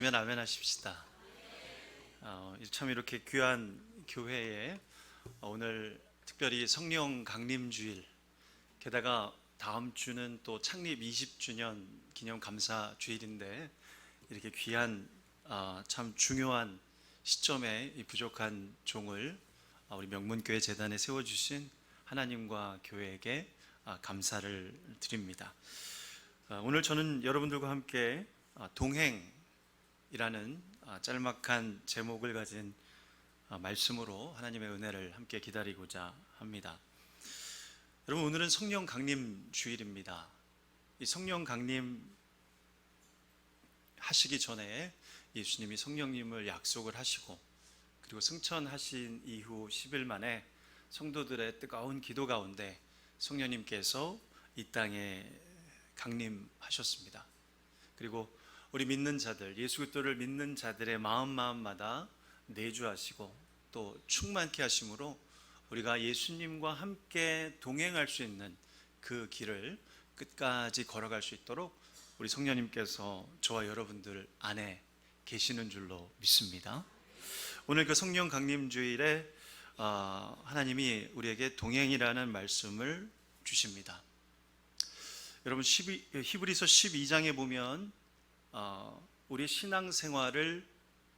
아멘 하십시다. 참 이렇게 귀한 교회에 오늘 특별히 성령 강림주일, 게다가 다음 주는 또 창립 20주년 기념 감사 주일인데, 이렇게 귀한 참 중요한 시점에 이 부족한 종을 우리 명문교회 재단에 세워주신 하나님과 교회에게 감사를 드립니다. 오늘 저는 여러분들과 함께 동행이라는 짤막한 제목을 가진 말씀으로 하나님의 은혜를 함께 기다리고자 합니다. 여러분, 오늘은 성령 강림 주일입니다. 이 성령 강림 하시기 전에 예수님이 성령님을 약속을 하시고, 그리고 승천하신 이후 10일 만에 성도들의 뜨거운 기도 가운데 성령님께서 이 땅에 강림하셨습니다. 그리고 우리 믿는 자들, 예수 그리스도를 믿는 자들의 마음마다 내주하시고 또 충만케 하심으로 우리가 예수님과 함께 동행할 수 있는 그 길을 끝까지 걸어갈 수 있도록 우리 성령님께서 저와 여러분들 안에 계시는 줄로 믿습니다. 오늘 그 성령 강림주일에 하나님이 우리에게 동행이라는 말씀을 주십니다. 여러분, 히브리서 12장에 보면 우리 신앙생활을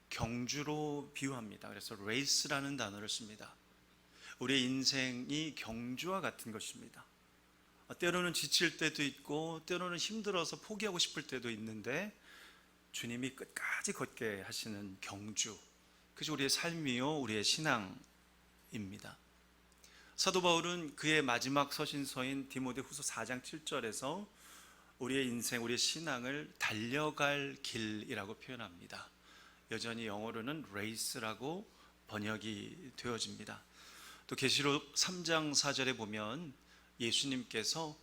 경주로 비유합니다. 그래서 레이스라는 단어를 씁니다. 우리의 인생이 경주와 같은 것입니다. 때로는 지칠 때도 있고 때로는 힘들어서 포기하고 싶을 때도 있는데, 주님이 끝까지 걷게 하시는 경주, 그것이 우리의 삶이요 우리의 신앙입니다. 사도 바울은 그의 마지막 서신서인 디모데후서 4장 7절에서 우리의 인생, 우리의 신앙을 달려갈 길이라고 표현합니다. 여전히 영어로는 레이스라고 번역이 되어집니다. 또 계시록 3장 4절에 보면 예수님께서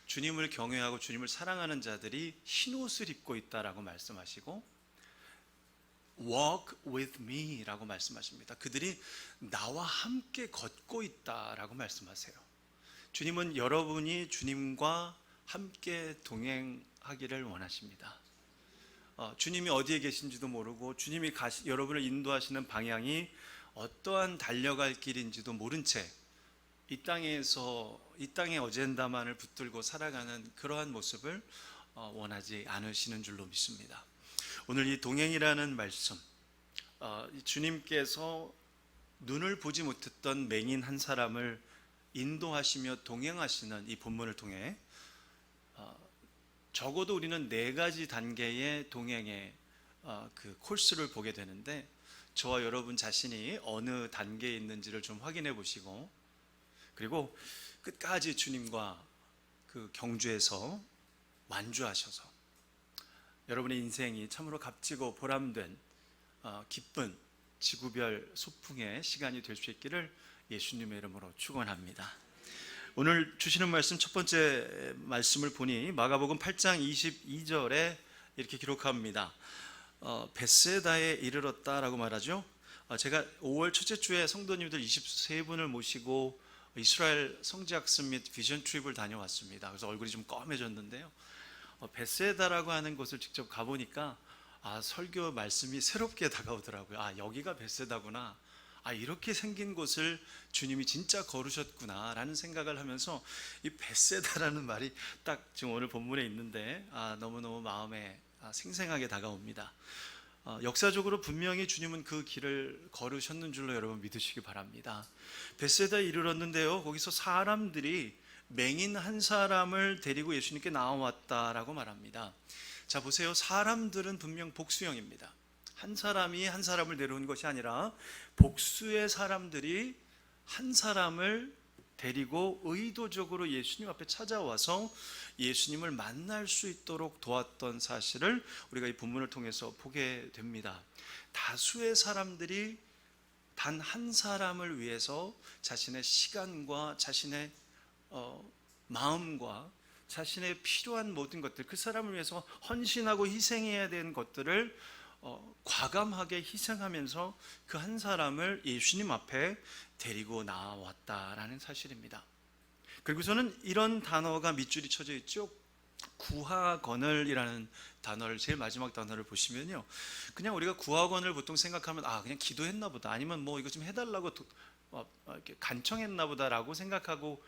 주님을 경외하고 주님을 사랑하는 자들이 흰옷을 입고 있다라고 말씀하시고, Walk with me 라고 말씀하십니다. 그들이 나와 함께 걷고 있다라고 말씀하세요. 주님은 여러분이 주님과 함께 동행하기를 원하십니다. 주님이 어디에 계신지도 모르고 주님이 여러분을 인도하시는 방향이 어떠한 달려갈 길인지도 모른 채 이 땅의 어젠다만을 붙들고 살아가는 그러한 모습을 원하지 않으시는 줄로 믿습니다. 오늘 이 동행이라는 말씀, 주님께서 눈을 보지 못했던 맹인 한 사람을 인도하시며 동행하시는 이 본문을 통해 적어도 우리는 4가지 단계의 동행의 그 코스를 보게 되는데, 저와 여러분 자신이 어느 단계에 있는지를 좀 확인해 보시고, 그리고 끝까지 주님과 그 경주에서 완주하셔서 여러분의 인생이 참으로 값지고 보람된 기쁜 지구별 소풍의 시간이 될 수 있기를 예수님의 이름으로 축원합니다. 오늘 주시는 말씀, 첫 번째 말씀을 보니 마가복음 8장 22절에 이렇게 기록합니다. 벳세다에 이르렀다라고 말하죠. 제가 5월 첫째 주에 성도님들 23분을 모시고 이스라엘 성지학습 및 비전 트립을 다녀왔습니다. 그래서 얼굴이 좀 검해졌는데요, 벳세다라고 하는 곳을 직접 가보니까 설교 말씀이 새롭게 다가오더라고요. 여기가 벳세다구나, 이렇게 생긴 곳을 주님이 진짜 걸으셨구나 라는 생각을 하면서, 이 벳세다라는 말이 딱 지금 오늘 본문에 있는데 너무너무 마음에 생생하게 다가옵니다. 역사적으로 분명히 주님은 그 길을 걸으셨는 줄로 여러분 믿으시기 바랍니다. 벳세다에 이르렀는데요, 거기서 사람들이 맹인 한 사람을 데리고 예수님께 나와왔다라고 말합니다. 자, 보세요. 사람들은 분명 복수형입니다. 한 사람이 한 사람을 데려온 것이 아니라 복수의 사람들이 한 사람을 데리고 의도적으로 예수님 앞에 찾아와서 예수님을 만날 수 있도록 도왔던 사실을 우리가 이 본문을 통해서 보게 됩니다. 다수의 사람들이 단 한 사람을 위해서 자신의 시간과 자신의 마음과 자신의 필요한 모든 것들, 그 사람을 위해서 헌신하고 희생해야 되는 것들을 과감하게 희생하면서 그 한 사람을 예수님 앞에 데리고 나왔다라는 사실입니다. 그리고서는 이런 단어가 밑줄이 쳐져 있죠. 구하거늘이라는 단어를, 제일 마지막 단어를 보시면요, 그냥 우리가 구하건을 보통 생각하면 그냥 기도했나 보다, 아니면 뭐 이거 좀 해달라고 이렇게 간청했나 보다라고 생각하고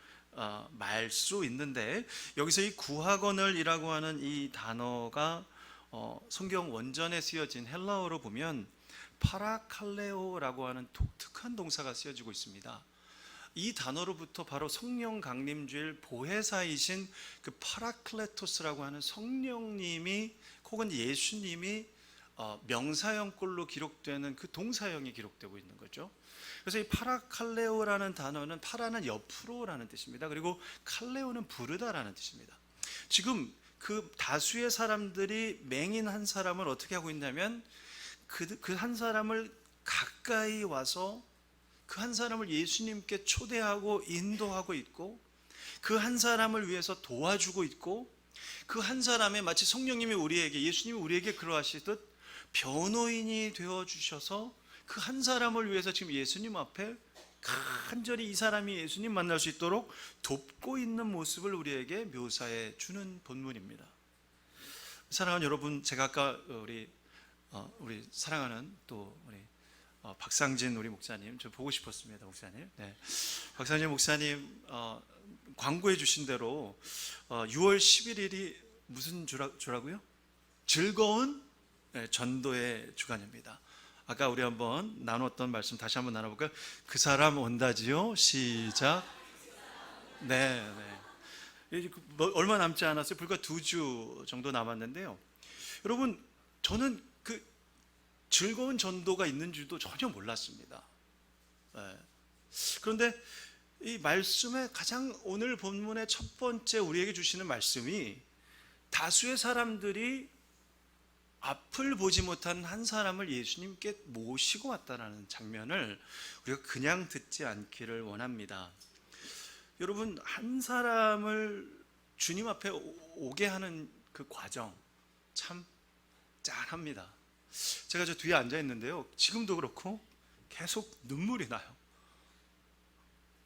말 수 있는데, 여기서 이 구하건을이라고 하는 이 단어가 성경 원전에 쓰여진 헬라어로 보면 파라칼레오라고 하는 독특한 동사가 쓰여지고 있습니다. 이 단어로부터 바로 성령 강림주일 보혜사이신 그 파라클레토스라고 하는 성령님이 혹은 예수님이 명사형꼴로 기록되는 그 동사형이 기록되고 있는 거죠. 그래서 이 파라칼레오라는 단어는, 파라는 옆으로라는 뜻입니다. 그리고 칼레오는 부르다라는 뜻입니다. 지금 그 다수의 사람들이 맹인 한 사람을 어떻게 하고 있냐면, 그 한 사람을 가까이 와서 그 한 사람을 예수님께 초대하고 인도하고 있고, 그 한 사람을 위해서 도와주고 있고, 그 한 사람의, 마치 성령님이 우리에게, 예수님이 우리에게 그러하시듯 변호인이 되어주셔서 그 한 사람을 위해서 지금 예수님 앞에 간절히 이 사람이 예수님 만날 수 있도록 돕고 있는 모습을 우리에게 묘사해 주는 본문입니다. 사랑하는 여러분, 제가 아까 우리 사랑하는 또 우리 박상진 우리 목사님, 저 보고 싶었습니다. 목사님, 네. 박상진 목사님 광고해 주신 대로 6월 11일이 무슨 주라고요? 즐거운 전도의 주간입니다. 아까 우리 한번 나눴던 말씀 다시 한번 나눠볼까요? 그 사람 온다지요. 시작. 네, 네. 얼마 남지 않았어요. 불과 2주 정도 남았는데요. 여러분, 저는 그 즐거운 전도가 있는 줄도 전혀 몰랐습니다. 네. 그런데 이 말씀의 가장, 오늘 본문의 첫 번째 우리에게 주시는 말씀이, 다수의 사람들이 앞을 보지 못한 한 사람을 예수님께 모시고 왔다라는 장면을 우리가 그냥 듣지 않기를 원합니다. 여러분, 한 사람을 주님 앞에 오게 하는 그 과정 참 짠합니다. 제가 저 뒤에 앉아 있는데요, 지금도 그렇고 계속 눈물이 나요.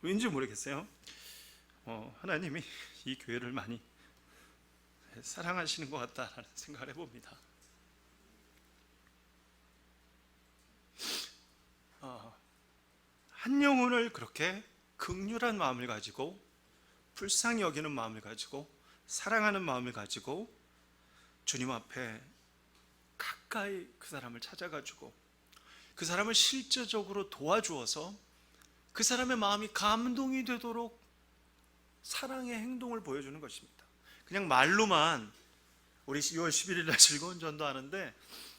왠지 모르겠어요. 하나님이 이 교회를 많이 사랑하시는 것 같다라는 생각을 해봅니다. 한 영혼을 그렇게 긍휼한 마음을 가지고, 불쌍히 여기는 마음을 가지고, 사랑하는 마음을 가지고 주님 앞에 가까이 그 사람을 찾아가지고 그 사람을 실제적으로 도와주어서 그 사람의 마음이 감동이 되도록 사랑의 행동을 보여주는 것입니다. 그냥 말로만 우리 6월 11일 날 즐거운 전도하는데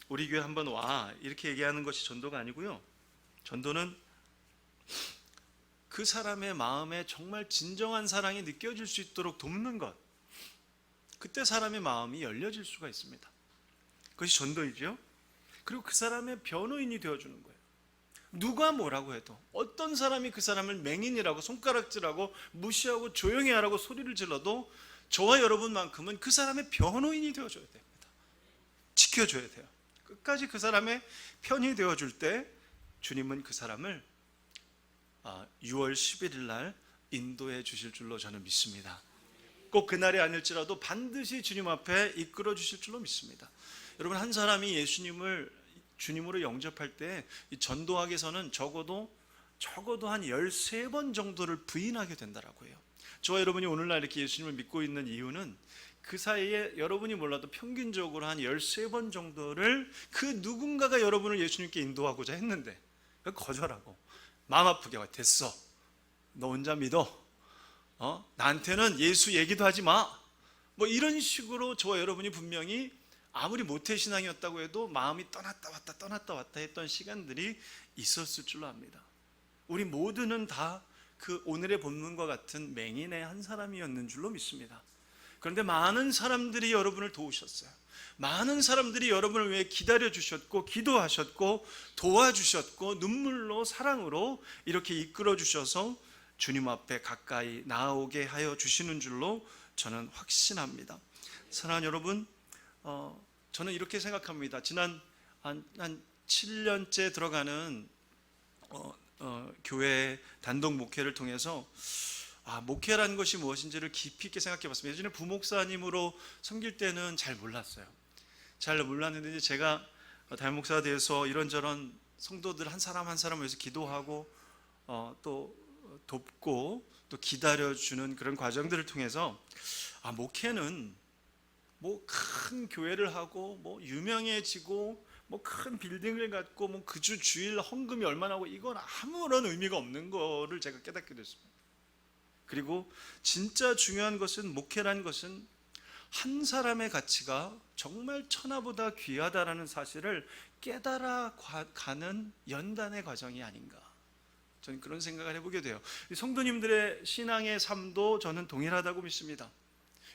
우리 교회 한번 와 이렇게 얘기하는 것이 전도가 아니고요. 전도는 그 사람의 마음에 정말 진정한 사랑이 느껴질 수 있도록 돕는 것, 그때 사람의 마음이 열려질 수가 있습니다. 그것이 전도이죠. 그리고 그 사람의 변호인이 되어주는 거예요. 누가 뭐라고 해도, 어떤 사람이 그 사람을 맹인이라고 손가락질하고 무시하고 조용히 하라고 소리를 질러도 저와 여러분만큼은 그 사람의 변호인이 되어줘야 됩니다. 지켜줘야 돼요. 끝까지 그 사람의 편이 되어줄 때 주님은 그 사람을 6월 11일 날 인도해 주실 줄로 저는 믿습니다. 꼭 그날이 아닐지라도 반드시 주님 앞에 이끌어 주실 줄로 믿습니다. 여러분, 한 사람이 예수님을 주님으로 영접할 때 전도학에서는 적어도 한 13번 정도를 부인하게 된다라고 해요. 저와 여러분이 오늘날 이렇게 예수님을 믿고 있는 이유는 그 사이에 여러분이 몰라도 평균적으로 한 13번 정도를 그 누군가가 여러분을 예수님께 인도하고자 했는데 거절하고 마음 아프게 와, 됐어, 너 혼자 믿어, 나한테는 예수 얘기도 하지 마, 뭐 이런 식으로 저와 여러분이 분명히 아무리 모태신앙이었다고 해도 마음이 떠났다 왔다 했던 시간들이 있었을 줄로 압니다. 우리 모두는 다 그 오늘의 본문과 같은 맹인의 한 사람이었는 줄로 믿습니다. 그런데 많은 사람들이 여러분을 도우셨어요. 많은 사람들이 여러분을 위해 기다려주셨고 기도하셨고 도와주셨고 눈물로 사랑으로 이렇게 이끌어주셔서 주님 앞에 가까이 나아오게 하여 주시는 줄로 저는 확신합니다. 사랑하는 여러분, 저는 이렇게 생각합니다. 지난 한 7년째 들어가는 교회 단독 목회를 통해서 목회라는 것이 무엇인지를 깊이 있게 생각해 봤습니다. 예전에 부목사님으로 섬길 때는 잘 몰랐어요. 잘 몰랐는데 이제 제가 담임목사가 돼서 이런저런 성도들 한 사람 한 사람을 위해서 기도하고 또 돕고 또 기다려주는 그런 과정들을 통해서 목회는 뭐 큰 교회를 하고 뭐 유명해지고 뭐 큰 빌딩을 갖고 뭐 그 주 주일 헌금이 얼마나 하고 이건 아무런 의미가 없는 거를 제가 깨닫게 됐습니다. 그리고 진짜 중요한 것은, 목회라는 것은 한 사람의 가치가 정말 천하보다 귀하다라는 사실을 깨달아 가는 연단의 과정이 아닌가, 저는 그런 생각을 해보게 돼요. 성도님들의 신앙의 삶도 저는 동일하다고 믿습니다.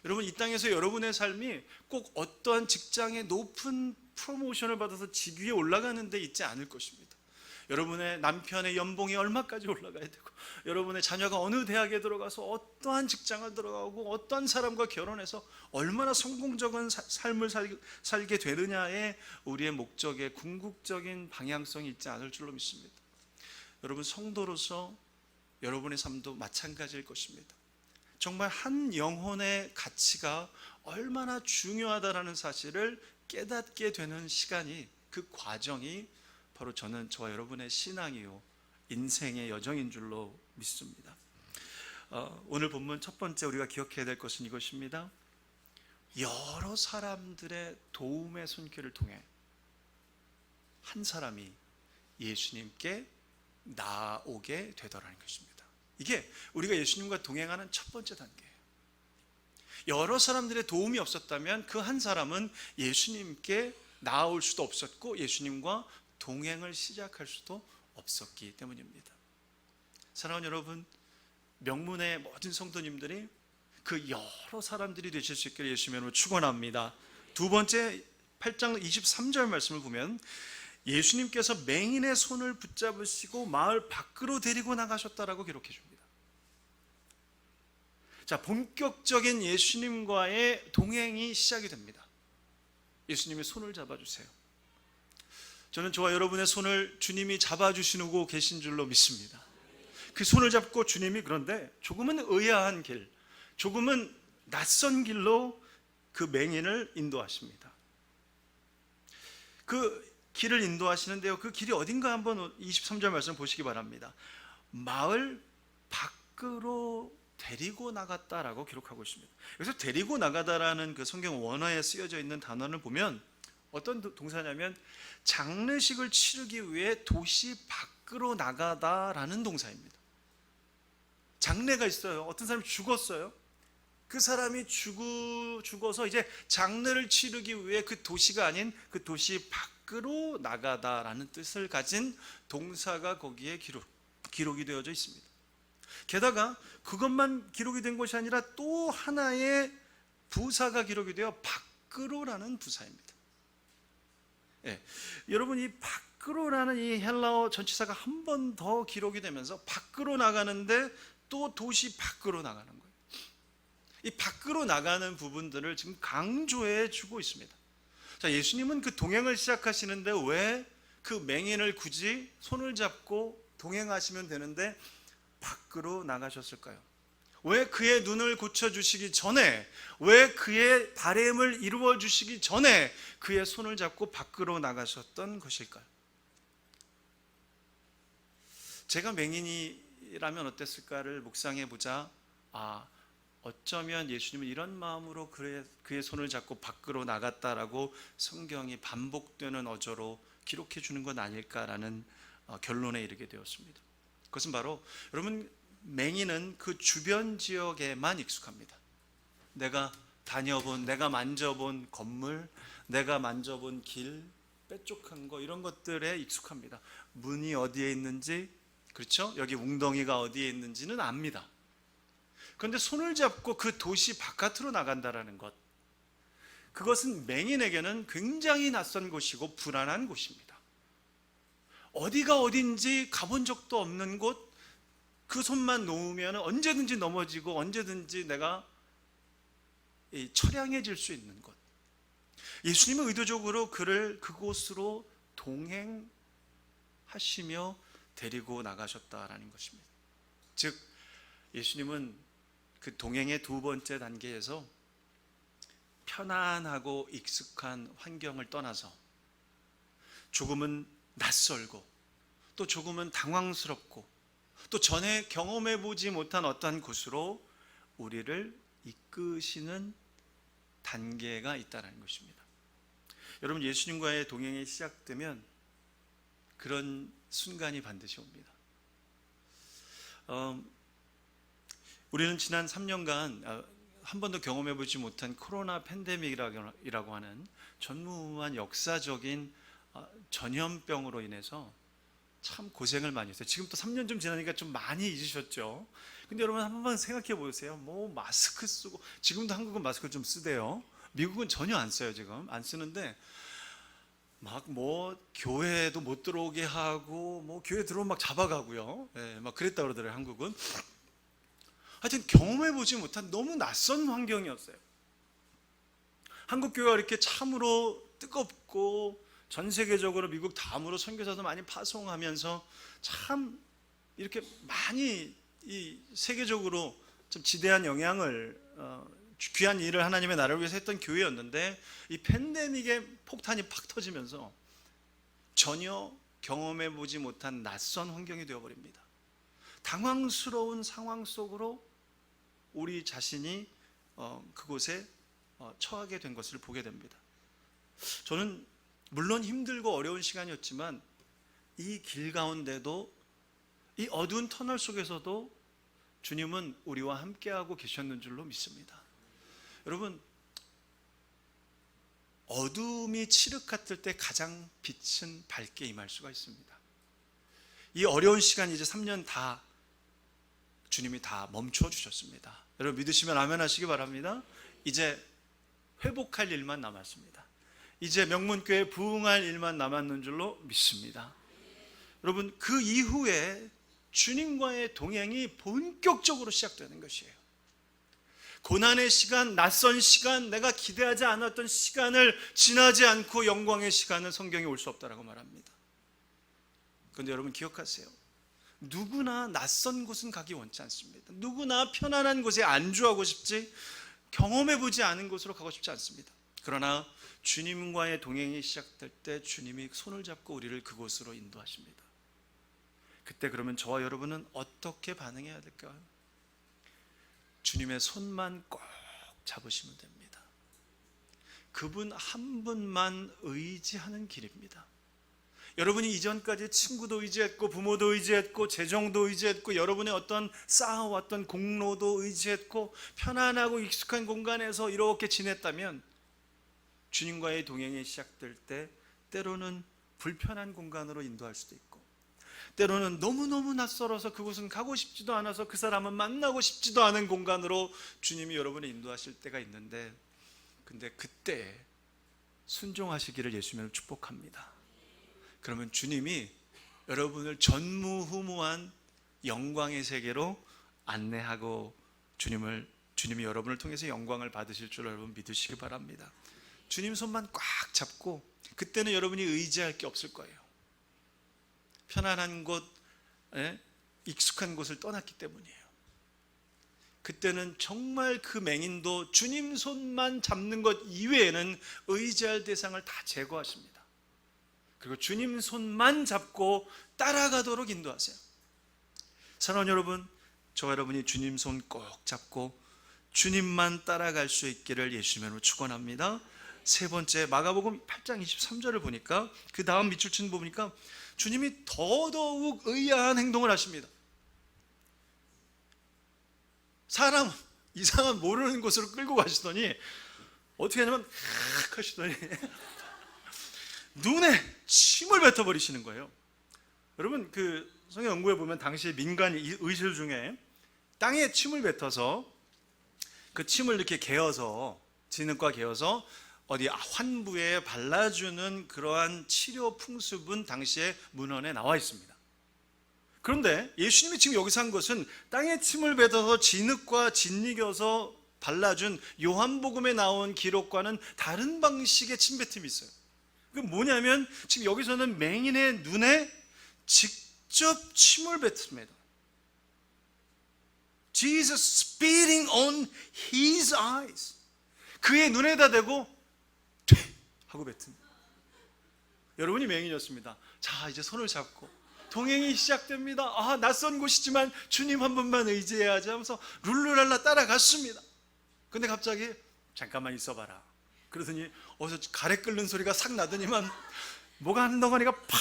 여러분, 이 땅에서 여러분의 삶이 꼭 어떠한 직장의 높은 프로모션을 받아서 직위에 올라가는 데 있지 않을 것입니다. 여러분의 남편의 연봉이 얼마까지 올라가야 되고, 여러분의 자녀가 어느 대학에 들어가서 어떠한 직장을 들어가고 어떠한 사람과 결혼해서 얼마나 성공적인 삶을 살게 되느냐에 우리의 목적에 궁극적인 방향성이 있지 않을 줄로 믿습니다. 여러분, 성도로서 여러분의 삶도 마찬가지일 것입니다. 정말 한 영혼의 가치가 얼마나 중요하다라는 사실을 깨닫게 되는 시간이, 그 과정이 바로 저와 여러분의 신앙이요, 인생의 여정인 줄로 믿습니다. 오늘 본문 첫 번째 우리가 기억해야 될 것은 이것입니다. 여러 사람들의 도움의 손길을 통해 한 사람이 예수님께 나오게 되더라는 것입니다. 이게 우리가 예수님과 동행하는 첫 번째 단계예요. 여러 사람들의 도움이 없었다면 그 한 사람은 예수님께 나아올 수도 없었고 예수님과 동행을 시작할 수도 없었기 때문입니다. 사랑하는 여러분, 명문의 모든 성도님들이 그 여러 사람들이 되실 수 있기를 예수님의 이름으로 축원합니다. 두 번째 8장 23절 말씀을 보면 예수님께서 맹인의 손을 붙잡으시고 마을 밖으로 데리고 나가셨다라고 기록해 줍니다. 자, 본격적인 예수님과의 동행이 시작이 됩니다. 예수님의 손을 잡아주세요. 저는 저와 여러분의 손을 주님이 잡아주시고 계신 줄로 믿습니다. 그 손을 잡고 주님이 그런데 조금은 의아한 길, 조금은 낯선 길로 그 맹인을 인도하십니다. 그 길을 인도하시는데요, 그 길이 어딘가 한번 23절 말씀 보시기 바랍니다. 마을 밖으로 데리고 나갔다라고 기록하고 있습니다. 여기서 데리고 나가다라는 그 성경 원어에 쓰여져 있는 단어를 보면 어떤 동사냐면 장례식을 치르기 위해 도시 밖으로 나가다라는 동사입니다. 장례가 있어요. 어떤 사람이 죽었어요. 그 사람이 죽어서 이제 장례를 치르기 위해 그 도시가 아닌 그 도시 밖으로 나가다라는 뜻을 가진 동사가 거기에 기록이 되어져 있습니다. 게다가 그것만 기록이 된 것이 아니라 또 하나의 부사가 기록이 되어 밖으로라는 부사입니다. 여러분, 이 밖으로라는 이 헬라어 전치사가 한 번 더 기록이 되면서 밖으로 나가는데 또 도시 밖으로 나가는 거예요. 이 밖으로 나가는 부분들을 지금 강조해 주고 있습니다. 자, 예수님은 그 동행을 시작하시는데 왜 그 맹인을 굳이 손을 잡고 동행하시면 되는데 밖으로 나가셨을까요? 왜 그의 눈을 고쳐주시기 전에, 왜 그의 바램을 이루어주시기 전에 그의 손을 잡고 밖으로 나가셨던 것일까요? 제가 맹인이라면 어땠을까를 묵상해보자, 어쩌면 예수님은 이런 마음으로 그의 손을 잡고 밖으로 나갔다라고 성경이 반복되는 어조로 기록해 주는 건 아닐까라는 결론에 이르게 되었습니다. 그것은 바로, 여러분, 맹인은 그 주변 지역에만 익숙합니다. 내가 다녀본, 내가 만져본 건물, 내가 만져본 길, 뾰족한 거, 이런 것들에 익숙합니다. 문이 어디에 있는지, 그렇죠? 여기 웅덩이가 어디에 있는지는 압니다. 그런데 손을 잡고 그 도시 바깥으로 나간다라는 것, 그것은 맹인에게는 굉장히 낯선 곳이고 불안한 곳입니다. 어디가 어딘지 가본 적도 없는 곳, 그 손만 놓으면 언제든지 넘어지고 언제든지 내가 처량해질 수 있는 곳. 예수님은 의도적으로 그를 그곳으로 동행하시며 데리고 나가셨다라는 것입니다. 즉, 예수님은 그 동행의 두 번째 단계에서 편안하고 익숙한 환경을 떠나서 조금은 낯설고 또 조금은 당황스럽고 또 전에 경험해 보지 못한 어떠한 곳으로 우리를 이끄시는 단계가 있다는 것입니다. 여러분, 예수님과의 동행이 시작되면 그런 순간이 반드시 옵니다. 우리는 지난 3년간 한 번도 경험해 보지 못한 코로나 팬데믹이라고 하는 전무후무한 역사적인 전염병으로 인해서 참 고생을 많이 했어요. 지금 또 3년 좀 지나니까 좀 많이 잊으셨죠? 근데 여러분 한번 생각해 보세요. 뭐 마스크 쓰고, 지금도 한국은 마스크 좀 쓰대요. 미국은 전혀 안 써요. 지금 안 쓰는데 막 뭐 교회도 못 들어오게 하고 뭐 교회 들어오면 막 잡아가고요. 예, 막 그랬다 그러더라고요. 한국은. 하여튼 경험해 보지 못한 너무 낯선 환경이었어요. 한국 교회가 이렇게 참으로 뜨겁고 전 세계적으로 미국 다음으로 선교사도 많이 파송하면서 참 이렇게 많이 이 세계적으로 좀 지대한 영향을 귀한 일을 하나님의 나라를 위해서 했던 교회였는데 이 팬데믹의 폭탄이 팍 터지면서 전혀 경험해 보지 못한 낯선 환경이 되어버립니다. 당황스러운 상황 속으로 우리 자신이 그곳에 처하게 된 것을 보게 됩니다. 저는 물론 힘들고 어려운 시간이었지만 이 길 가운데도 이 어두운 터널 속에서도 주님은 우리와 함께하고 계셨는 줄로 믿습니다. 여러분, 어둠이 칠흑 같을 때 가장 빛은 밝게 임할 수가 있습니다. 이 어려운 시간 이제 3년 다 주님이 다 멈춰 주셨습니다. 여러분 믿으시면 아멘 하시기 바랍니다. 이제 회복할 일만 남았습니다. 이제 명문교회 부흥할 일만 남았는 줄로 믿습니다. 여러분, 그 이후에 주님과의 동행이 본격적으로 시작되는 것이에요. 고난의 시간, 낯선 시간, 내가 기대하지 않았던 시간을 지나지 않고 영광의 시간은 성경에 올 수 없다라고 말합니다. 그런데 여러분 기억하세요. 누구나 낯선 곳은 가기 원치 않습니다. 누구나 편안한 곳에 안주하고 싶지, 경험해보지 않은 곳으로 가고 싶지 않습니다. 그러나 주님과의 동행이 시작될 때 주님이 손을 잡고 우리를 그곳으로 인도하십니다. 그때 그러면 저와 여러분은 어떻게 반응해야 될까요? 주님의 손만 꼭 잡으시면 됩니다. 그분 한 분만 의지하는 길입니다. 여러분이 이전까지 친구도 의지했고 부모도 의지했고 재정도 의지했고 여러분의 어떤 쌓아왔던 공로도 의지했고 편안하고 익숙한 공간에서 이렇게 지냈다면 주님과의 동행이 시작될 때 때로는 불편한 공간으로 인도할 수도 있고 때로는 너무너무 낯설어서 그곳은 가고 싶지도 않아서 그 사람은 만나고 싶지도 않은 공간으로 주님이 여러분을 인도하실 때가 있는데, 근데 그때 순종하시기를 예수님을 축복합니다. 그러면 주님이 여러분을 전무후무한 영광의 세계로 안내하고 주님이 여러분을 통해서 영광을 받으실 줄 여러분 믿으시기 바랍니다. 주님 손만 꽉 잡고 그때는 여러분이 의지할 게 없을 거예요. 편안한 곳, 익숙한 곳을 떠났기 때문이에요. 그때는 정말 그 맹인도 주님 손만 잡는 것 이외에는 의지할 대상을 다 제거하십니다. 그리고 주님 손만 잡고 따라가도록 인도하세요. 사랑하는 여러분, 저와 여러분이 주님 손 꼭 잡고 주님만 따라갈 수 있기를 예수님으로 축원합니다. 세 번째, 마가복음 8장 23절을 보니까 그 다음 밑줄 친 보니까 주님이 더더욱 의아한 행동을 하십니다. 사람 이상한 모르는 곳으로 끌고 가시더니 어떻게 하냐면 하시더니 눈에 침을 뱉어버리시는 거예요. 여러분 그 성경 연구에 보면 당시 민간 의술 중에 땅에 침을 뱉어서 그 침을 이렇게 개어서 진흙과 개어서 어디 환부에 발라주는 그러한 치료 풍습은 당시에 문헌에 나와 있습니다. 그런데 예수님이 지금 여기서 한 것은 땅에 침을 뱉어서 진흙과 짓이겨서 발라준 요한복음에 나온 기록과는 다른 방식의 침뱉음이 있어요. 그게 뭐냐면 지금 여기서는 맹인의 눈에 직접 침을 뱉습니다. Jesus spitting on his eyes. 그의 눈에다 대고 돼! 하고 뱉은. 여러분이 맹인이었습니다. 자, 이제 손을 잡고 동행이 시작됩니다. 아, 낯선 곳이지만 주님 한 분만 의지해야지 하면서 룰루랄라 따라갔습니다. 근데 갑자기 잠깐만 있어봐라. 그러더니 어디서 가래 끓는 소리가 싹 나더니만 뭐가 한 덩어리가 팍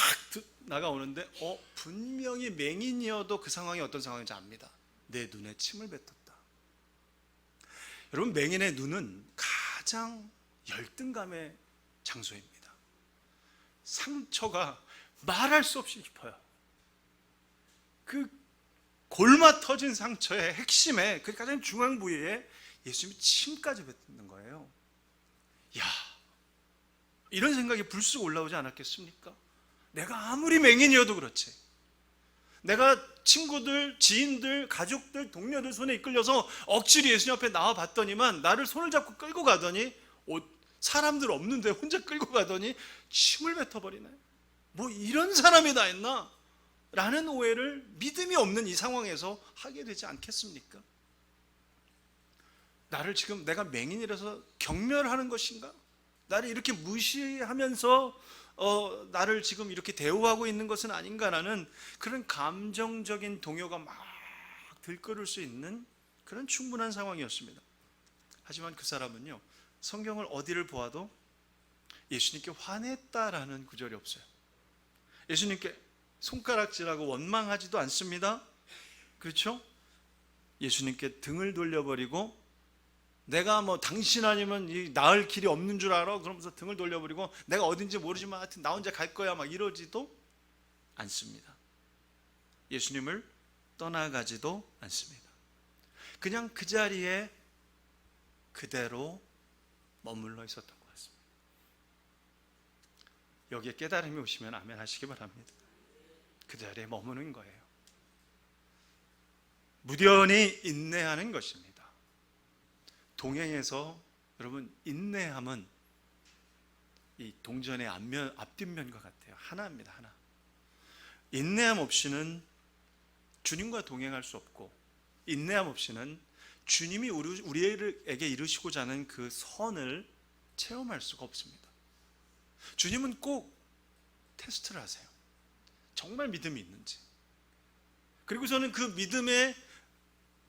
나가오는데 분명히 맹인이어도 그 상황이 어떤 상황인지 압니다. 내 눈에 침을 뱉었다. 여러분, 맹인의 눈은 가장 열등감의 장소입니다. 상처가 말할 수 없이 깊어요. 그 골마 터진 상처의 핵심에, 그 가장 중앙 부위에 예수님이 침까지 뱉는 거예요. 야, 이런 생각이 불쑥 올라오지 않았겠습니까? 내가 아무리 맹인이어도 그렇지, 내가 친구들, 지인들, 가족들, 동료들 손에 이끌려서 억지로 예수님 앞에 나와 봤더니만 나를 손을 잡고 끌고 가더니 사람들 없는데 혼자 끌고 가더니 침을 뱉어버리네. 뭐 이런 사람이 다 있나? 라는 오해를 믿음이 없는 이 상황에서 하게 되지 않겠습니까? 나를 지금 내가 맹인이라서 경멸하는 것인가? 나를 이렇게 무시하면서 나를 지금 이렇게 대우하고 있는 것은 아닌가라는 그런 감정적인 동요가 막 들끓을 수 있는 그런 충분한 상황이었습니다. 하지만 그 사람은요, 성경을 어디를 보아도 예수님께 화냈다라는 구절이 없어요. 예수님께 손가락질하고 원망하지도 않습니다. 그렇죠? 예수님께 등을 돌려버리고, 내가 뭐 당신 아니면 나을 길이 없는 줄 알아? 그러면서 등을 돌려버리고, 내가 어딘지 모르지만 하여튼 나 혼자 갈 거야 막 이러지도 않습니다. 예수님을 떠나가지도 않습니다. 그냥 그 자리에 그대로 머물러 있었던 것 같습니다. 여기에 깨달음이 오시면 아멘 하시기 바랍니다. 그 자리에 머무는 거예요. 무뎌니 인내하는 것입니다. 동행에서 여러분, 인내함은 이 동전의 앞뒷면과 같아요. 하나입니다. 하나. 인내함 없이는 주님과 동행할 수 없고, 인내함 없이는 주님이 우리에게 이루시고자 하는 그 선을 체험할 수가 없습니다. 주님은 꼭 테스트를 하세요. 정말 믿음이 있는지. 그리고서는 그 믿음의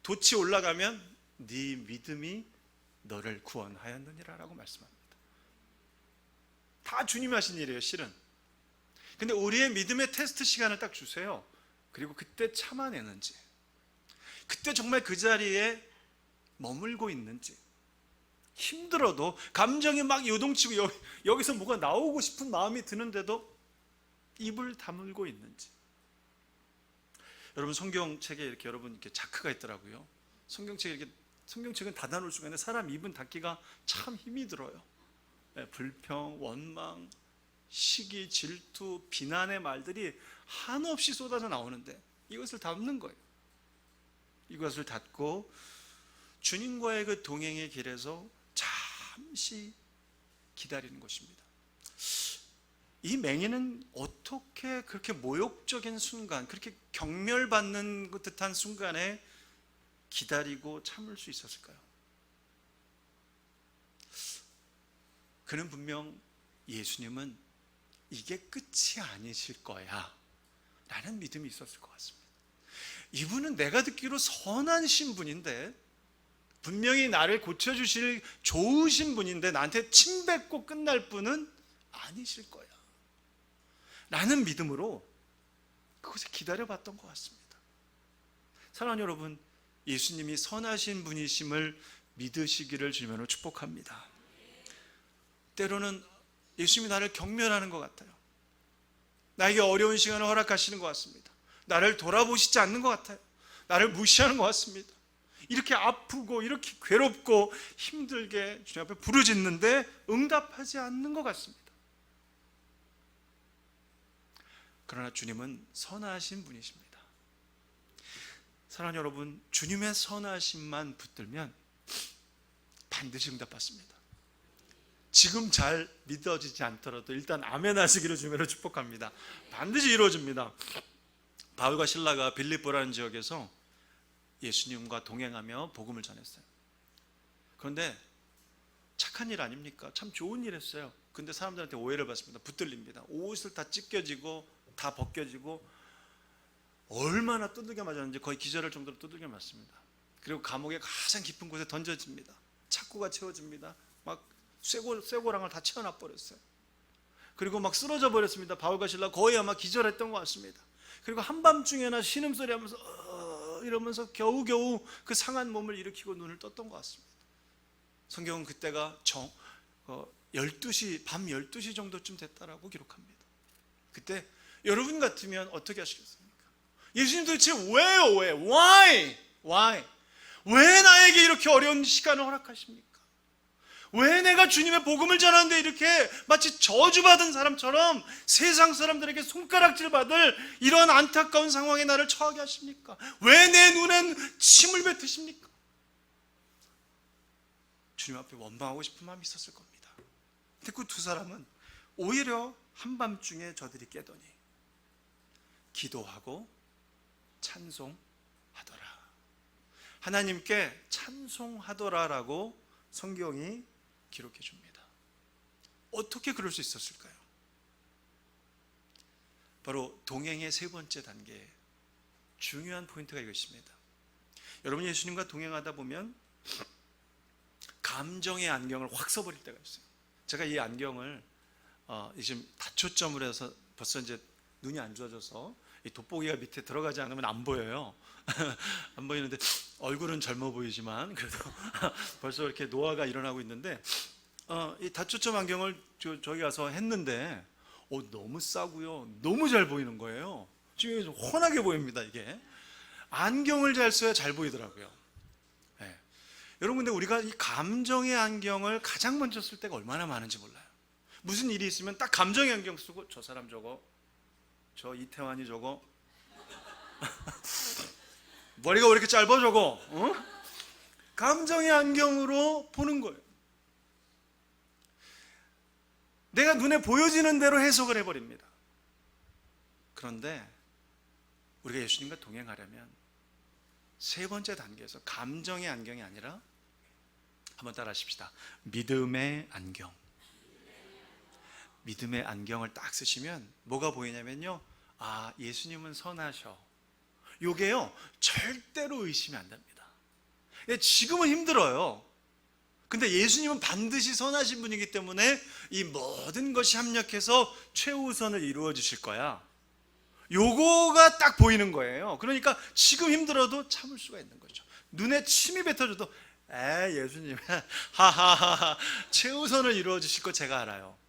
돛이 올라가면 네 믿음이 너를 구원하였느니라 라고 말씀합니다. 다 주님이 하신 일이에요, 실은. 근데 우리의 믿음의 테스트 시간을 딱 주세요. 그리고 그때 참아내는지, 그때 정말 그 자리에 머물고 있는지, 힘들어도 감정이 막 요동치고 여기서 뭐가 나오고 싶은 마음이 드는데도 입을 다물고 있는지. 여러분, 성경책에 이렇게 여러분 이렇게 자크가 있더라고요. 성경책은 닫아놓을 수가 있는데 사람 입은 닫기가 참 힘이 들어요. 불평, 원망, 시기, 질투, 비난의 말들이 한없이 쏟아져 나오는데 이것을 닫는 거예요. 이것을 닫고 주님과의 그 동행의 길에서 잠시 기다리는 것입니다. 이 맹인은 어떻게 그렇게 모욕적인 순간, 그렇게 경멸받는 듯한 순간에 기다리고 참을 수 있었을까요? 그는 분명 예수님은 이게 끝이 아니실 거야 라는 믿음이 있었을 것 같습니다. 이분은 내가 듣기로 선한 신분인데, 분명히 나를 고쳐주실 좋으신 분인데 나한테 침 뱉고 끝날 분은 아니실 거야 라는 믿음으로 그것을 기다려봤던 것 같습니다. 사랑하는 여러분, 예수님이 선하신 분이심을 믿으시기를 주님으로 축복합니다. 때로는 예수님이 나를 경멸하는 것 같아요. 나에게 어려운 시간을 허락하시는 것 같습니다. 나를 돌아보시지 않는 것 같아요. 나를 무시하는 것 같습니다. 이렇게 아프고 이렇게 괴롭고 힘들게 주님 앞에 부르짖는데 응답하지 않는 것 같습니다. 그러나 주님은 선하신 분이십니다. 사랑하는 여러분, 주님의 선하심만 붙들면 반드시 응답받습니다. 지금 잘 믿어지지 않더라도 일단 아멘 하시기를 주님으로 축복합니다. 반드시 이루어집니다. 바울과 실라가 빌립보라는 지역에서 예수님과 동행하며 복음을 전했어요. 그런데 착한 일 아닙니까? 참 좋은 일 했어요. 근데 사람들한테 오해를 받습니다. 붙들립니다. 옷을 다 찢겨지고 다 벗겨지고 얼마나 두들겨 맞았는지 거의 기절할 정도로 두들겨 맞습니다. 그리고 감옥의 가장 깊은 곳에 던져집니다. 착고가 채워집니다. 막 쇠고랑을 다 채워놔 버렸어요. 그리고 막 쓰러져 버렸습니다. 바울과 실라 거의 아마 기절했던 것 같습니다. 그리고 한밤중에나 신음소리 하면서 이러면서 겨우겨우 그 상한 몸을 일으키고 눈을 떴던 것 같습니다. 성경은 그때가 12시, 밤 12시 정도쯤 됐다라고 기록합니다. 그때 여러분 같으면 어떻게 하시겠습니까? 예수님 도대체 왜요? 왜? Why? 왜 나에게 이렇게 어려운 시간을 허락하십니까? 왜 내가 주님의 복음을 전하는데 이렇게 마치 저주받은 사람처럼 세상 사람들에게 손가락질 받을 이런 안타까운 상황에 나를 처하게 하십니까? 왜 내 눈엔 침을 뱉으십니까? 주님 앞에 원망하고 싶은 마음이 있었을 겁니다. 근데 그 두 사람은 오히려 한밤중에 저들이 깨더니 기도하고 찬송하더라. 하나님께 찬송하더라라고 성경이 기록해 줍니다. 어떻게 그럴 수 있었을까요? 바로 동행의 세 번째 단계에 중요한 포인트가 이것입니다. 여러분, 예수님과 동행하다 보면 감정의 안경을 확 써버릴 때가 있어요. 제가 이 안경을 지금 다초점을 해서 벌써 이제 눈이 안 좋아져서 이 돋보기가 밑에 들어가지 않으면 안 보여요. 안 보이는데 얼굴은 젊어 보이지만 그래도 벌써 이렇게 노화가 일어나고 있는데 이 다초점 안경을 저기 가서 했는데 너무 싸고요. 너무 잘 보이는 거예요. 지금 훤하게 보입니다. 이게 안경을 잘 써야 잘 보이더라고요. 네. 여러분, 근데 우리가 이 감정의 안경을 가장 먼저 쓸 때가 얼마나 많은지 몰라요. 무슨 일이 있으면 딱 감정의 안경 쓰고 저 사람 저거, 저 이태환이 저거, 머리가 왜 이렇게 짧아 저거, 감정의 안경으로 보는 거예요. 내가 눈에 보여지는 대로 해석을 해버립니다. 그런데 우리가 예수님과 동행하려면 세 번째 단계에서 감정의 안경이 아니라 한번 따라 하십시다. 믿음의 안경. 믿음의 안경을 딱 쓰시면 뭐가 보이냐면요, 예수님은 선하셔. 요게요 절대로 의심이 안 됩니다. 지금은 힘들어요. 근데 예수님은 반드시 선하신 분이기 때문에 이 모든 것이 합력해서 최우선을 이루어 주실 거야. 요거가 딱 보이는 거예요. 그러니까 지금 힘들어도 참을 수가 있는 거죠. 눈에 침이 뱉어져도 예수님 하하하하 최우선을 이루어 주실 거 제가 알아요.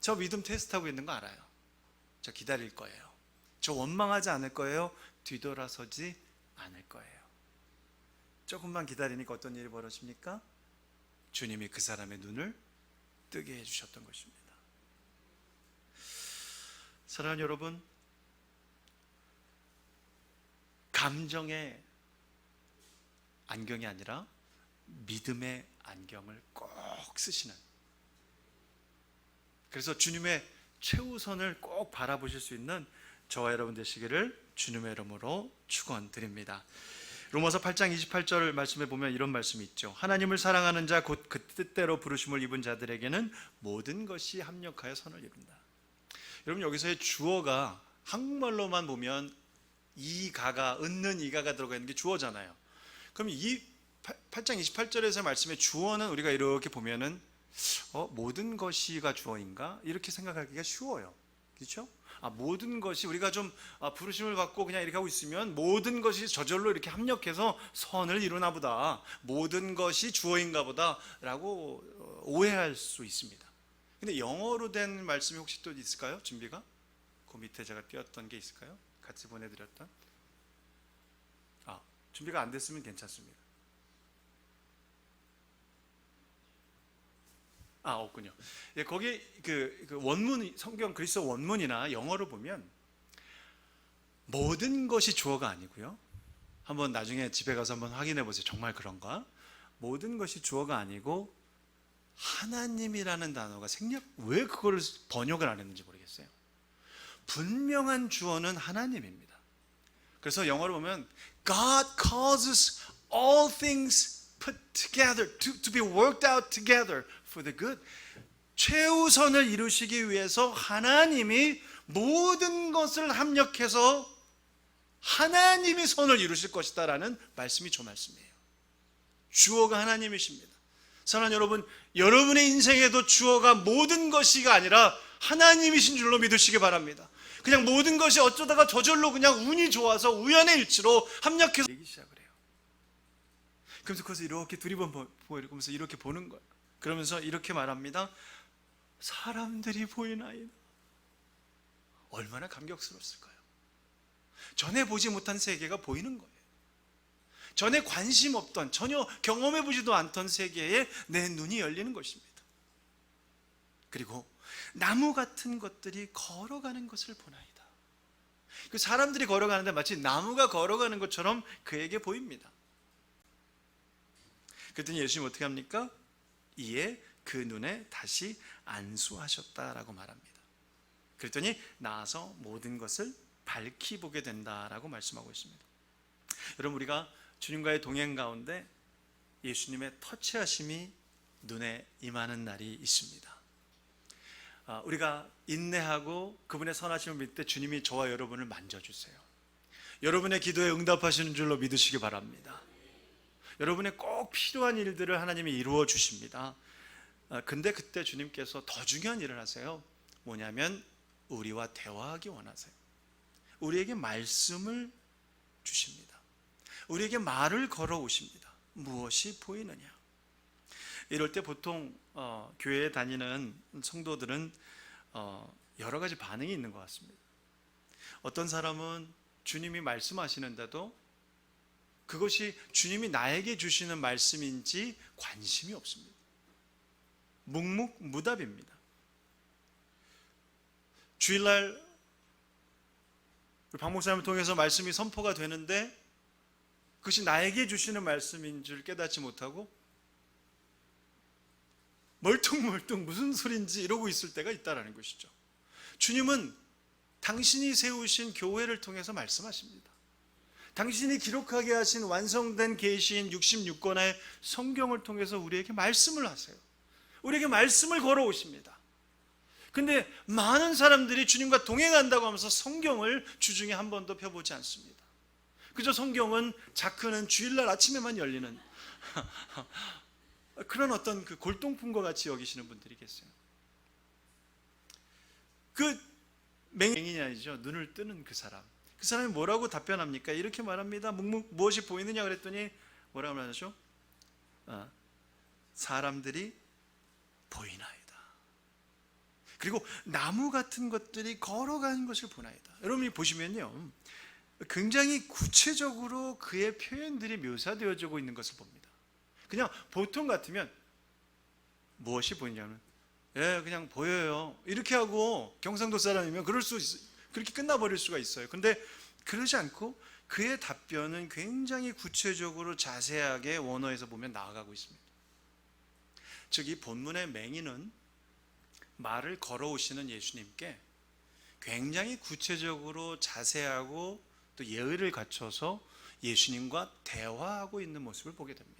저 믿음 테스트하고 있는 거 알아요. 저 기다릴 거예요. 저 원망하지 않을 거예요. 뒤돌아서지 않을 거예요. 조금만 기다리니까 어떤 일이 벌어집니까? 주님이 그 사람의 눈을 뜨게 해주셨던 것입니다. 사랑하는 여러분, 감정의 안경이 아니라 믿음의 안경을 꼭 쓰시는, 그래서 주님의 최우선을 꼭 바라보실 수 있는 저와 여러분 되시기를 주님의 이름으로 축원드립니다. 로마서 8장 28절 말씀에 보면 이런 말씀이 있죠. 하나님을 사랑하는 자 곧 그 뜻대로 부르심을 입은 자들에게는 모든 것이 합력하여 선을 이룬다. 여러분, 여기서의 주어가 한국말로만 보면 이가가, 은는 이가가 들어가 있는 게 주어잖아요. 그럼 이 8장 28절에서 말씀의 주어는 우리가 이렇게 보면은 모든 것이가 주어인가? 이렇게 생각하기가 쉬워요. 그렇죠? 모든 것이, 우리가 좀 부르심을 받고 그냥 이렇게 하고 있으면 모든 것이 저절로 이렇게 합력해서 선을 이루나 보다, 모든 것이 주어인가 보다 라고 오해할 수 있습니다. 근데 영어로 된 말씀이 혹시 또 있을까요? 준비가? 그 밑에 제가 띄웠던 게 있을까요? 같이 보내드렸던? 준비가 안 됐으면 괜찮습니다. 없군요. 거기 그 원문, 성경 그리스어 원문이나 영어로 보면 모든 것이 주어가 아니고요. 한번 나중에 집에 가서 한번 확인해 보세요. 정말 그런가? 모든 것이 주어가 아니고 하나님이라는 단어가 왜 그걸 번역을 안 했는지 모르겠어요. 분명한 주어는 하나님입니다. 그래서 영어로 보면 God causes all things put together to be worked out together for the good. 최우선을 이루시기 위해서 하나님이 모든 것을 합력해서 하나님이 선을 이루실 것이다 라는 말씀이 저 말씀이에요. 주어가 하나님이십니다. 사랑하는 여러분, 여러분의 인생에도 주어가 모든 것이가 아니라 하나님이신 줄로 믿으시기 바랍니다. 그냥 모든 것이 어쩌다가 저절로 그냥 운이 좋아서 우연의 일치로 합력해서 얘기 시작을 해요. 그러면서 그것을 이렇게 두리번보면서 이렇게 보는 거예요. 그러면서 이렇게 말합니다. 사람들이 보이나이다. 얼마나 감격스러웠을까요? 전에 보지 못한 세계가 보이는 거예요. 전에 관심 없던, 전혀 경험해 보지도 않던 세계에 내 눈이 열리는 것입니다. 그리고 나무 같은 것들이 걸어가는 것을 보나이다. 그 사람들이 걸어가는데 마치 나무가 걸어가는 것처럼 그에게 보입니다. 그랬더니 예수님 어떻게 합니까? 이에 그 눈에 다시 안수하셨다라고 말합니다. 그랬더니 나아서 모든 것을 밝히 보게 된다라고 말씀하고 있습니다. 여러분, 우리가 주님과의 동행 가운데 예수님의 터치하심이 눈에 임하는 날이 있습니다. 우리가 인내하고 그분의 선하심을 믿을 때 주님이 저와 여러분을 만져주세요. 여러분의 기도에 응답하시는 줄로 믿으시기 바랍니다. 여러분의 꼭 필요한 일들을 하나님이 이루어 주십니다. 근데 그때 주님께서 더 중요한 일을 하세요. 뭐냐면 우리와 대화하기 원하세요. 우리에게 말씀을 주십니다. 우리에게 말을 걸어오십니다. 무엇이 보이느냐? 이럴 때 보통 교회에 다니는 성도들은 여러 가지 반응이 있는 것 같습니다. 어떤 사람은 주님이 말씀하시는데도 그것이 주님이 나에게 주시는 말씀인지 관심이 없습니다. 묵묵무답입니다. 주일날 박 목사님을 통해서 말씀이 선포가 되는데 그것이 나에게 주시는 말씀인 줄 깨닫지 못하고 멀뚱멀뚱 무슨 소린지 이러고 있을 때가 있다는 것이죠. 주님은 당신이 세우신 교회를 통해서 말씀하십니다. 당신이 기록하게 하신 완성된 계시인 66권의 성경을 통해서 우리에게 말씀을 하세요. 우리에게 말씀을 걸어오십니다. 근데 많은 사람들이 주님과 동행한다고 하면서 성경을 주중에 한 번도 펴보지 않습니다. 그저 성경은 자크는 주일날 아침에만 열리는 그런 어떤 그 골동품과 같이 여기시는 분들이 계세요. 그 맹인이 아니죠. 눈을 뜨는 그 사람. 그 사람이 뭐라고 답변합니까? 이렇게 말합니다. 무엇이 보이느냐 그랬더니 뭐라고 말하죠? 사람들이 보이나이다. 그리고 나무 같은 것들이 걸어가는 것을 보나이다. 여러분이 보시면요, 굉장히 구체적으로 그의 표현들이 묘사되어지고 있는 것을 봅니다. 그냥 보통 같으면 무엇이 보이냐면 그냥 보여요 이렇게 하고 경상도 사람이면 그렇게 끝나버릴 수가 있어요. 근데 그러지 않고 그의 답변은 굉장히 구체적으로 자세하게 원어에서 보면 나아가고 있습니다. 즉 이 본문의 맹인은 말을 걸어오시는 예수님께 굉장히 구체적으로 자세하고 또 예의를 갖춰서 예수님과 대화하고 있는 모습을 보게 됩니다.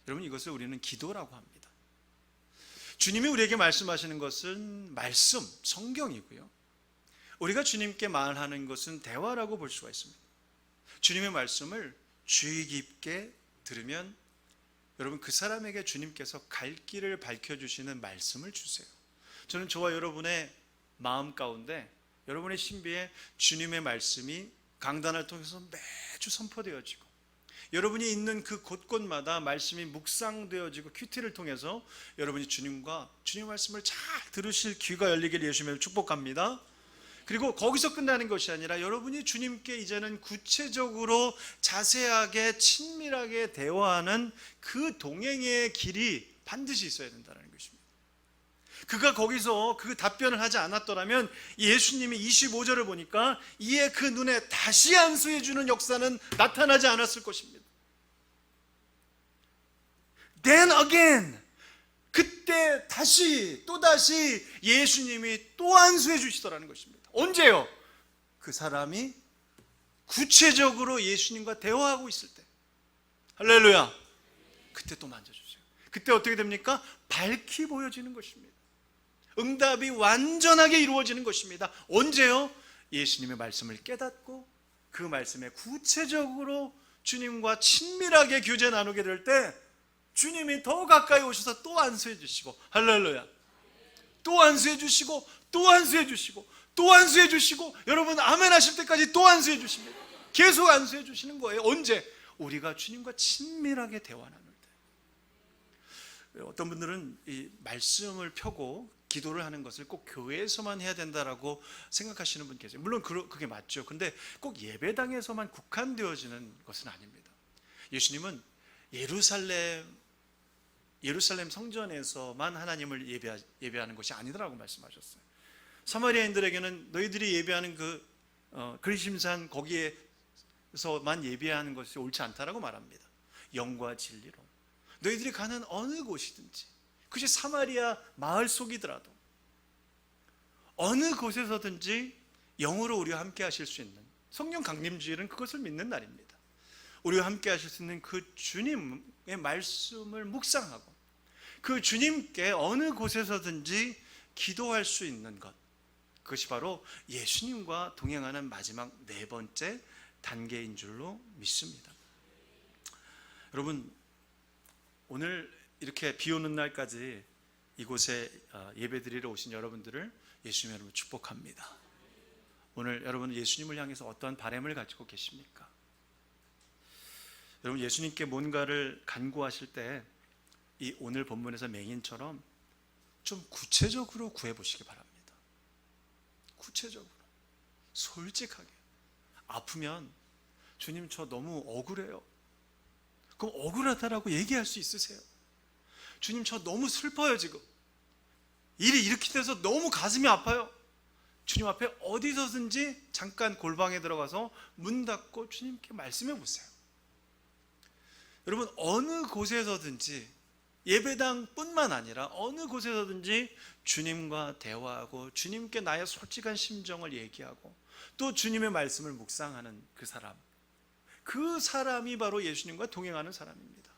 여러분, 이것을 우리는 기도라고 합니다. 주님이 우리에게 말씀하시는 것은 말씀, 성경이고요. 우리가 주님께 말하는 것은 대화라고 볼 수가 있습니다. 주님의 말씀을 주의 깊게 들으면 여러분, 그 사람에게 주님께서 갈 길을 밝혀주시는 말씀을 주세요. 저는 저와 여러분의 마음 가운데, 여러분의 신비에 주님의 말씀이 강단을 통해서 매주 선포되어지고, 여러분이 있는 그 곳곳마다 말씀이 묵상되어지고 큐티를 통해서 여러분이 주님과 주님의 말씀을 잘 들으실 귀가 열리기를 예수님을 축복합니다. 그리고 거기서 끝나는 것이 아니라 여러분이 주님께 이제는 구체적으로 자세하게 친밀하게 대화하는 그 동행의 길이 반드시 있어야 된다는 것입니다. 그가 거기서 그 답변을 하지 않았더라면 예수님이 25절을 보니까 이에 그 눈에 다시 안수해 주는 역사는 나타나지 않았을 것입니다. Then again, 그때 다시 또다시 예수님이 또 안수해 주시더라는 것입니다. 언제요? 그 사람이 구체적으로 예수님과 대화하고 있을 때, 할렐루야, 그때 또 만져주세요. 그때 어떻게 됩니까? 밝히 보여지는 것입니다. 응답이 완전하게 이루어지는 것입니다. 언제요? 예수님의 말씀을 깨닫고 그 말씀에 구체적으로 주님과 친밀하게 교제 나누게 될 때 주님이 더 가까이 오셔서 또 안수해 주시고, 할렐루야, 또 안수해 주시고, 또 안수해 주시고, 또 안수해 주시고, 여러분 아멘 하실 때까지 또 안수해 주십니다. 계속 안수해 주시는 거예요. 언제? 우리가 주님과 친밀하게 대화 나눌 때. 어떤 분들은 이 말씀을 펴고 기도를 하는 것을 꼭 교회에서만 해야 된다라고 생각하시는 분 계세요. 물론 그게 맞죠. 근데 꼭 예배당에서만 국한되어지는 것은 아닙니다. 예수님은 예루살렘 성전에서만 하나님을 예배하는 것이 아니더라고 말씀하셨어요. 사마리아인들에게는 너희들이 예배하는 그 그리심산 거기에서만 예배하는 것이 옳지 않다라고 말합니다. 영과 진리로 너희들이 가는 어느 곳이든지, 그것이 사마리아 마을 속이더라도 어느 곳에서든지 영으로 우리와 함께 하실 수 있는, 성령 강림주일은 그것을 믿는 날입니다. 우리와 함께 하실 수 있는 그 주님의 말씀을 묵상하고 그 주님께 어느 곳에서든지 기도할 수 있는 것, 그것이 바로 예수님과 동행하는 마지막 네 번째 단계인 줄로 믿습니다. 여러분, 오늘 이렇게 비 오는 날까지 이곳에 예배드리러 오신 여러분들을 예수님 이름으로 축복합니다. 오늘 여러분은 예수님을 향해서 어떠한 바람을 가지고 계십니까? 여러분, 예수님께 뭔가를 간구하실 때 이 오늘 본문에서 맹인처럼 좀 구체적으로 구해보시기 바랍니다. 구체적으로, 솔직하게. 아프면 주님 저 너무 억울해요. 그럼 억울하다라고 얘기할 수 있으세요? 주님 저 너무 슬퍼요. 지금 일이 이렇게 돼서 너무 가슴이 아파요. 주님 앞에 어디서든지 잠깐 골방에 들어가서 문 닫고 주님께 말씀해 보세요. 여러분, 어느 곳에서든지, 예배당뿐만 아니라 어느 곳에서든지 주님과 대화하고 주님께 나의 솔직한 심정을 얘기하고 또 주님의 말씀을 묵상하는 그 사람이 바로 예수님과 동행하는 사람입니다.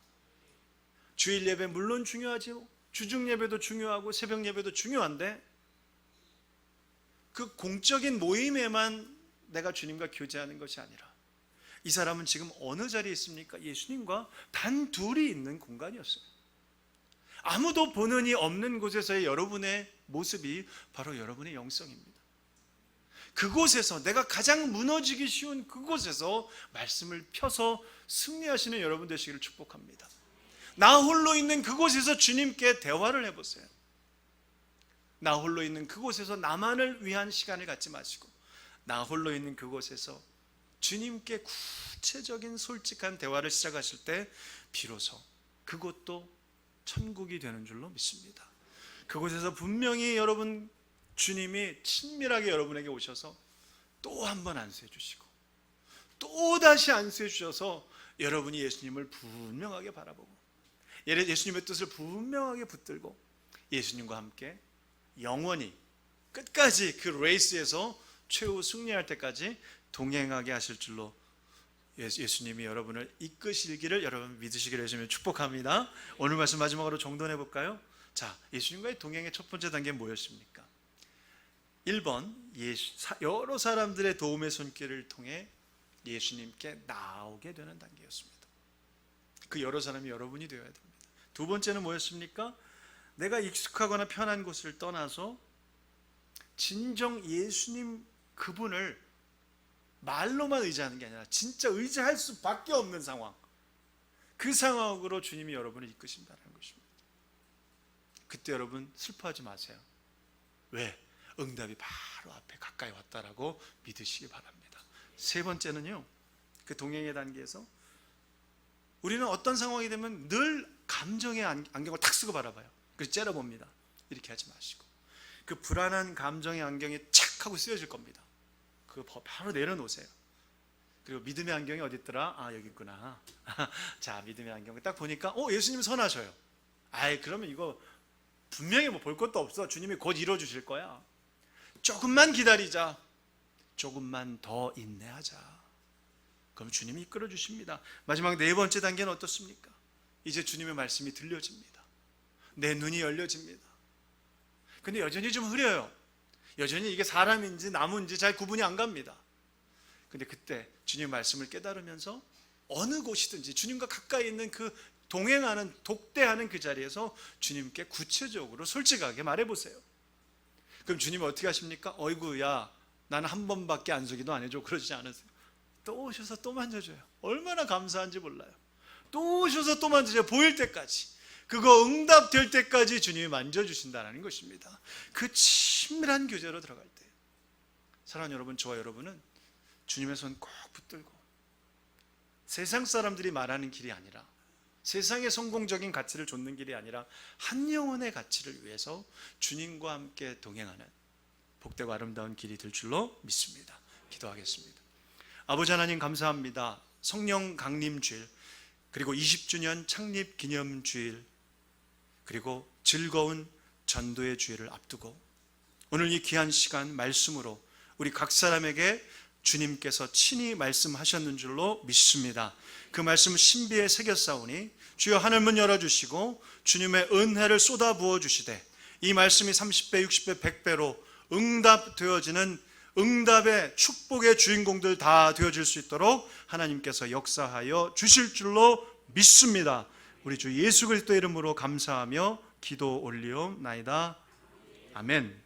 주일 예배 물론 중요하지요. 주중 예배도 중요하고 새벽 예배도 중요한데 그 공적인 모임에만 내가 주님과 교제하는 것이 아니라 이 사람은 지금 어느 자리에 있습니까? 예수님과 단 둘이 있는 공간이었어요. 아무도 보는 이 없는 곳에서의 여러분의 모습이 바로 여러분의 영성입니다. 그곳에서, 내가 가장 무너지기 쉬운 그곳에서 말씀을 펴서 승리하시는 여러분 되시기를 축복합니다. 나 홀로 있는 그곳에서 주님께 대화를 해보세요. 나 홀로 있는 그곳에서 나만을 위한 시간을 갖지 마시고 나 홀로 있는 그곳에서 주님께 구체적인 솔직한 대화를 시작하실 때 비로소 그곳도 천국이 되는 줄로 믿습니다. 그곳에서 분명히 여러분, 주님이 친밀하게 여러분에게 오셔서 또 한 번 안수해 주시고 또 다시 안수해 주셔서 여러분이 예수님을 분명하게 바라보고 예수님의 뜻을 분명하게 붙들고 예수님과 함께 영원히 끝까지 그 레이스에서 최후 승리할 때까지 동행하게 하실 줄로 예수님이 여러분을 이끄시기를 여러분 믿으시기를 예수님 축복합니다. 오늘 말씀 마지막으로 정돈해 볼까요? 자, 예수님과의 동행의 첫 번째 단계는 뭐였습니까? 1번, 여러 사람들의 도움의 손길을 통해 예수님께 나오게 되는 단계였습니다. 그 여러 사람이 여러분이 되어야 됩니다. 두 번째는 뭐였습니까? 내가 익숙하거나 편한 곳을 떠나서 진정 예수님 그분을 말로만 의지하는 게 아니라 진짜 의지할 수밖에 없는 상황, 그 상황으로 주님이 여러분을 이끄신다는 것입니다. 그때 여러분 슬퍼하지 마세요. 왜? 응답이 바로 앞에 가까이 왔다라고 믿으시기 바랍니다. 세 번째는요, 그 동행의 단계에서 우리는 어떤 상황이 되면 늘 감정의 안경을 탁 쓰고 바라봐요. 그래서 째려봅니다. 이렇게 하지 마시고 그 불안한 감정의 안경이 착 하고 쓰여질 겁니다. 그거 바로 내려놓으세요. 그리고 믿음의 안경이 어디 있더라? 아, 여기 있구나. 자, 믿음의 안경을 딱 보니까 예수님 선하셔요. 아이, 그러면 이거 분명히 뭐 볼 것도 없어. 주님이 곧 이뤄주실 거야. 조금만 기다리자. 조금만 더 인내하자. 그럼 주님이 이끌어 주십니다. 마지막 네 번째 단계는 어떻습니까? 이제 주님의 말씀이 들려집니다. 내 눈이 열려집니다. 근데 여전히 좀 흐려요. 여전히 이게 사람인지 나무인지 잘 구분이 안 갑니다. 근데 그때 주님의 말씀을 깨달으면서 어느 곳이든지 주님과 가까이 있는 그 동행하는, 독대하는 그 자리에서 주님께 구체적으로 솔직하게 말해보세요. 그럼 주님이 어떻게 하십니까? 어이구야, 나는 한 번밖에 안수기도 안 해줘. 그러지 않으세요. 또 오셔서 또 만져줘요. 얼마나 감사한지 몰라요. 또 오셔서 또 만져줘요. 보일 때까지, 그거 응답될 때까지 주님이 만져주신다는 것입니다. 그 친밀한 교제로 들어갈 때, 사랑하는 여러분, 저와 여러분은 주님의 손 꼭 붙들고 세상 사람들이 말하는 길이 아니라, 세상의 성공적인 가치를 좇는 길이 아니라 한 영혼의 가치를 위해서 주님과 함께 동행하는 복되고 아름다운 길이 될 줄로 믿습니다. 기도하겠습니다. 아버지 하나님, 감사합니다. 성령 강림 주일, 그리고 20주년 창립 기념 주일, 그리고 즐거운 전도의 주일을 앞두고 오늘 이 귀한 시간 말씀으로 우리 각 사람에게 주님께서 친히 말씀하셨는 줄로 믿습니다. 그 말씀을 신비에 새겼사오니 주여 하늘문 열어주시고 주님의 은혜를 쏟아부어 주시되 이 말씀이 30배, 60배, 100배로 응답되어지는 응답의 축복의 주인공들 다 되어질 수 있도록 하나님께서 역사하여 주실 줄로 믿습니다. 우리 주 예수 그리스도의 이름으로 감사하며 기도 올리옵나이다. 아멘.